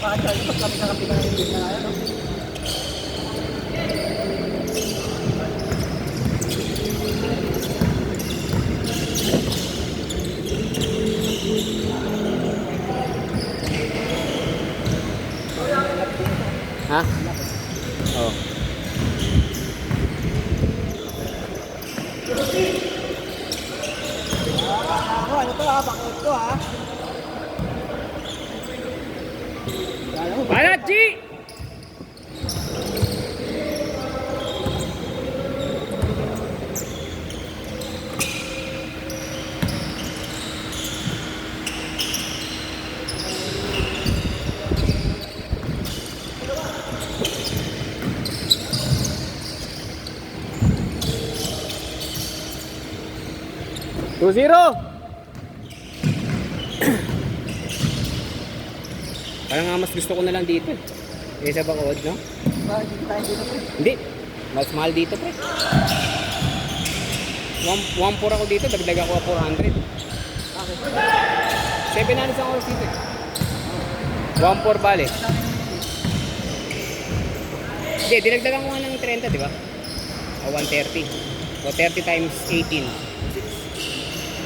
Pakachal, ito kami nakapitan ng hindi na ano. Ha? Oh. Ako, ano to ha? Bakit to ha? Banat, G! Two zero. Parang nga mas gusto ko na lang dito. Isa bang odd, no? Bakit hindi tayo dito pre? Hindi. Mas mahal dito, pre. 1.4 ako dito, dagdag ako 400. Bakit? 700 ang oras dito. 1.4 bale. Hindi, dinagdagan ko nga ng 30, di ba? O 130. O 30 times 18.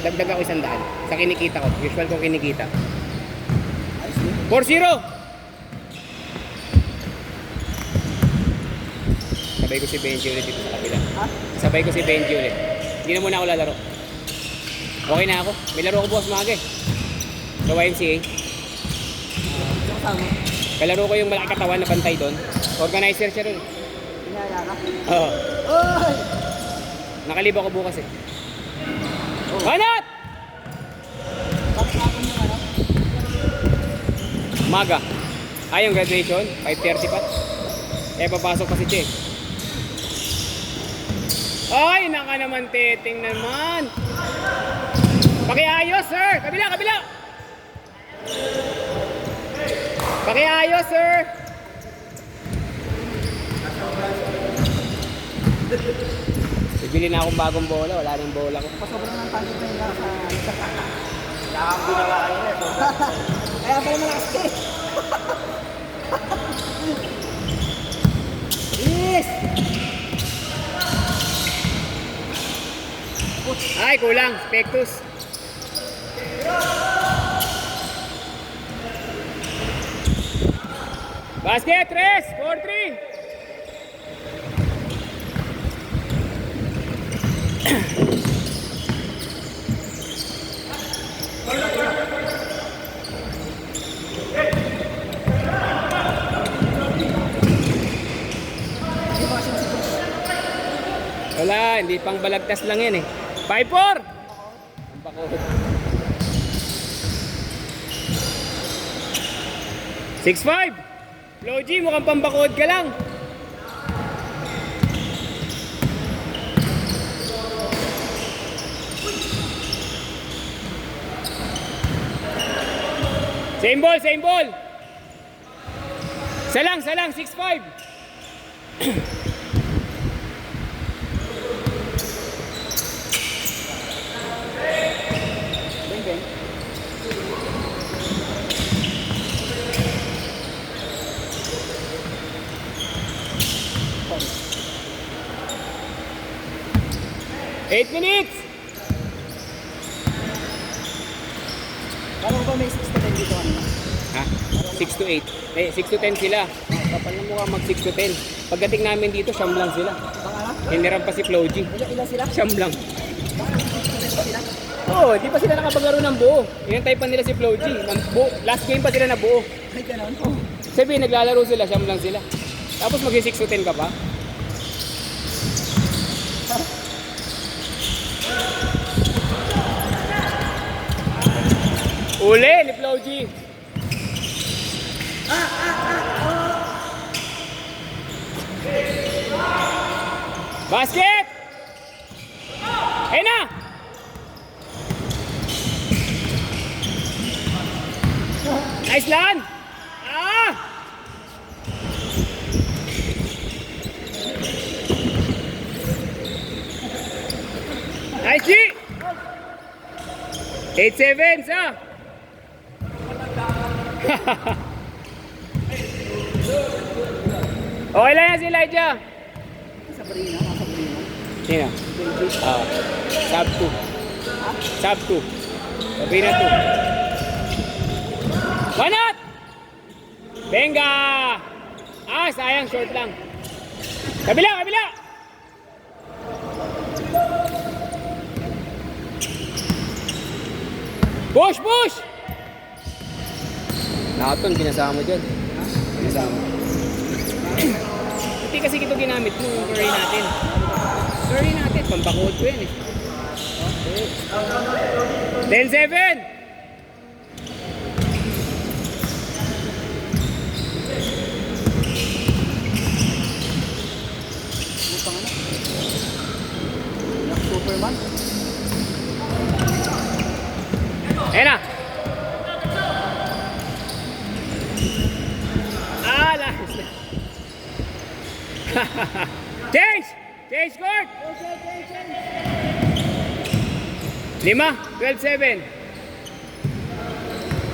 Dagdag ako 100 sa kinikita ko. Usual kong kinikita. 4-0! Sabay ko si Benji ulit dito sa kabila. Ha? Sabay ko si Benji ulit. Hindi na muna ako lalaro. Okay na ako. May laro ko bukas maaga eh. Sa YMCA. Yung kasama. Kalaro ko yung malaki katawan na pantay doon. Organizer siya doon. Pinaya ka? Oo. Oy! Nakalibo ko bukas eh. Banat! Bakit ako yung ano? Maga. Ay, yung graduation. 5:30 pa. Eh, papasok pa si Che. Ay, naka naman teting naman. Pakiayos, sir. Kabila, kabila. Pakiayos, sir. Bibili na akong bagong bola. Wala nang bola ko. Pasobrang ng tangin na yun sa isa. Kaya ang ginawa niya ito. Kaya pala malakas eh. Yes! Ay, kulang. Spectus. Basket, 3, 4-3. Wala, hindi pang balagtas lang yan eh. 5-4! Ang bako. 6-5! Logi, mukhang pambakod ka lang. Same ball, same ball. Salang, 6-5. Beng, beng. Eight minutes. Paano ba may 6 na dito kanina? Ha? 6 to 8. Eh, 6 to 10 sila. Kapal na mukha mag 6 to 10. Pagdating namin dito, siyam lang sila. Pang ano? Hiniram pa si Floji. Ilan sila? Siyam lang. Sila? Oo, di pa sila nakapaglaro ng buo. Inantay pa nila si Floji. Last game pa sila na buo. Ay, gano'n. Sabi, naglalaro sila, siyam lang sila. Tapos mag 6 to 10 ka pa. Uli ni Floji. Basket! Ayun na! Nice land! Ah! Nice G! 8-7 sa! Okay lang yan si Elijah. Sabrina, mga Sabrina. Sino? Sub 2. Sub 2. Sabrina 2. Why not? Benga! Sayang, short lang. Kabila, kabila! Push, push! Nakaton, ginasama mo dyan. Ginasama. Hindi kasi ito ginamit nung curry natin. Curry natin, pampakod ko yan eh. 10-7! Superman. Ayan na! Last na. Change! Change court! 5, 12-7.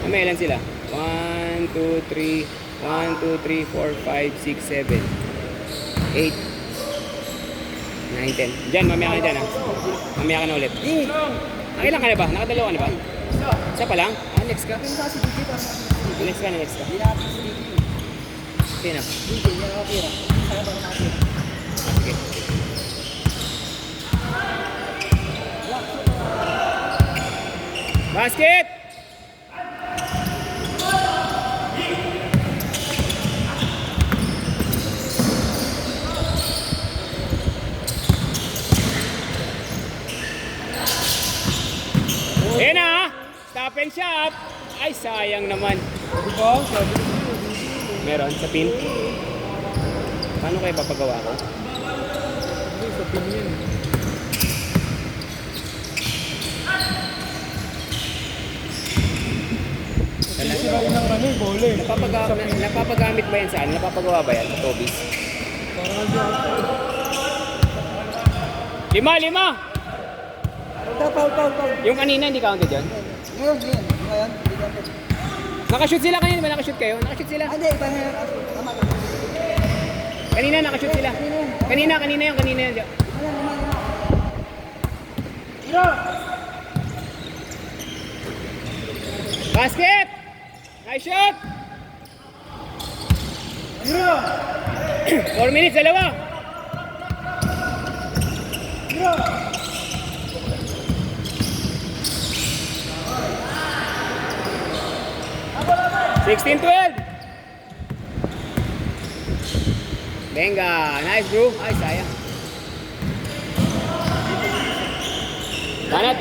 May ilan sila? 1, 2, 3, 1, 2, 3, 4, 5, 6, 7, 8, 9, 10. Diyan, mamaya ka na dyan ha. Mamaya ka na ulit. Nakilang ka na ba? Nakadalawa ka na ba? Isa pa lang? Next ka? Next ka na, next ka. Sino? Sige. Basket! Ayan na! Stop and shop! Ay, sayang naman. Diba? Sabi ko. Meron sa pin? Paano kayo papagawa ko? Sa pin yan. Sira yun ang ano, bole. Napapagamit ba yan saan? Napapagawa ba yan sa Tobis? Parang ano. 5! Paul. Yung kanina, hindi counted yun? Ngayon. Ngayon, hindi ka. Nakashoot sila kanina, ba nakashoot kayo? Nakashoot sila. Hindi, iba na. Tama. Kanina nakashoot sila. Kanina yun. Hiro! Basket! Nice shot! Hiro! 4 minutes, dalawa! Hiro! 16-12! Benga! Nice bro! Ay, sayang. Banat!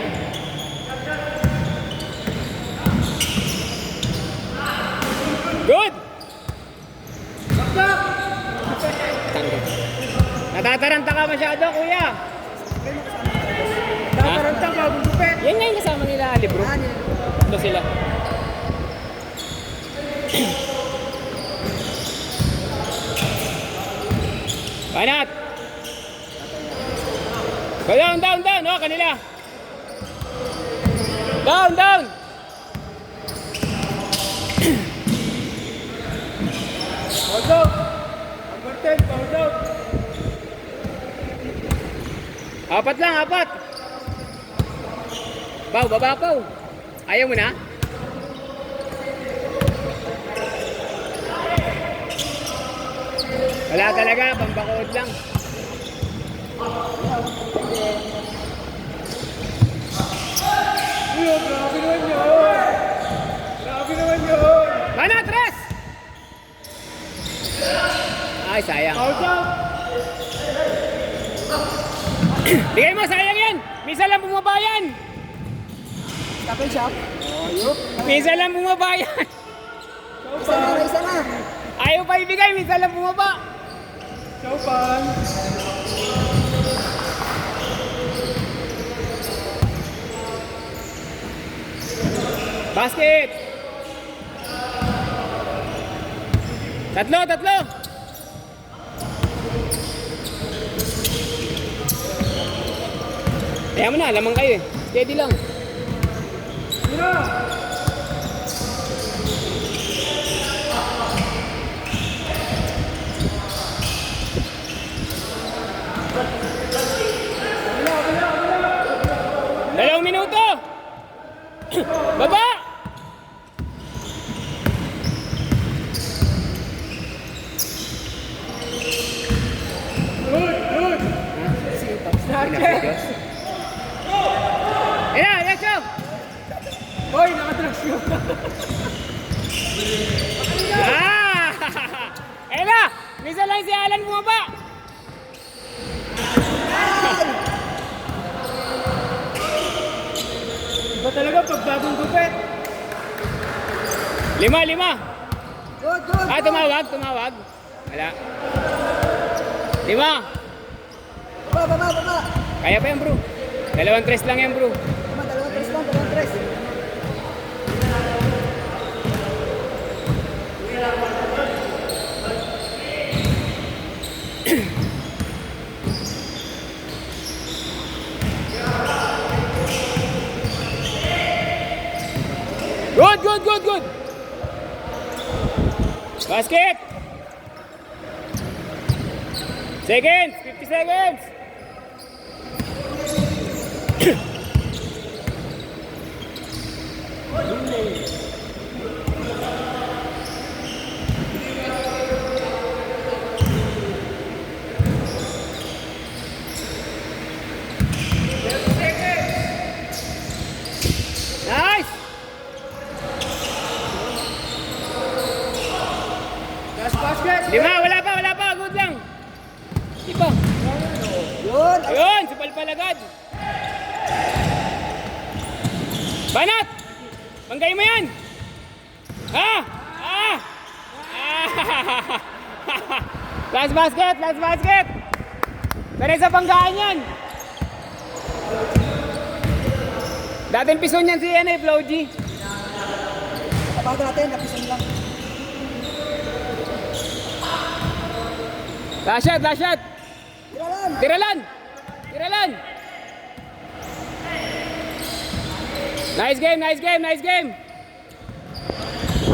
Good! Tanggal. Natataranta ka masyado, kuya! Tataranta ka, gugupit. Yan nga yung kasama nila, Ali bro. Ito sila. Banat! Go down! Oh, kanila! Down! Hold out! Number 10, hold out! Apat lang! Baba Pau! Ayaw mo na? Wala talaga, pambakod lang. Uyo, grabe naman yun! Mana, tres! Ay, sayang. Hold out! Bigay mo, sayang yan! Misa lang bumaba yan! Stop and shop. Ayop. Misa lang bumaba yan! Isa na. Ayaw pa ibigay, misa lang bumaba! Chopan. Basket! Tatlo! Kaya mo na, lamang kayo eh. Steady lang. bumaba! Iba talaga pag bagong gupit. 5. Good, good. Ah, tumawag. Wala. 5. Baba. Kaya pa yan, bro. 2-3 lang yan, bro. Tama, 2-3 lang, 2-3. Good. Basket. Seconds. 50 seconds. Nice. Last basket. 5. Wala pa. Good lang. Di ba? Yun. Ayun, si Palpal agad. Banat! Banggay mo yan! Ha? Last basket! Sanay sa banggaan yan! Dating pison yan si Flow G. Tapagan natin, napisan lang. Last shot! Tira lang. Tira lan! Nice game!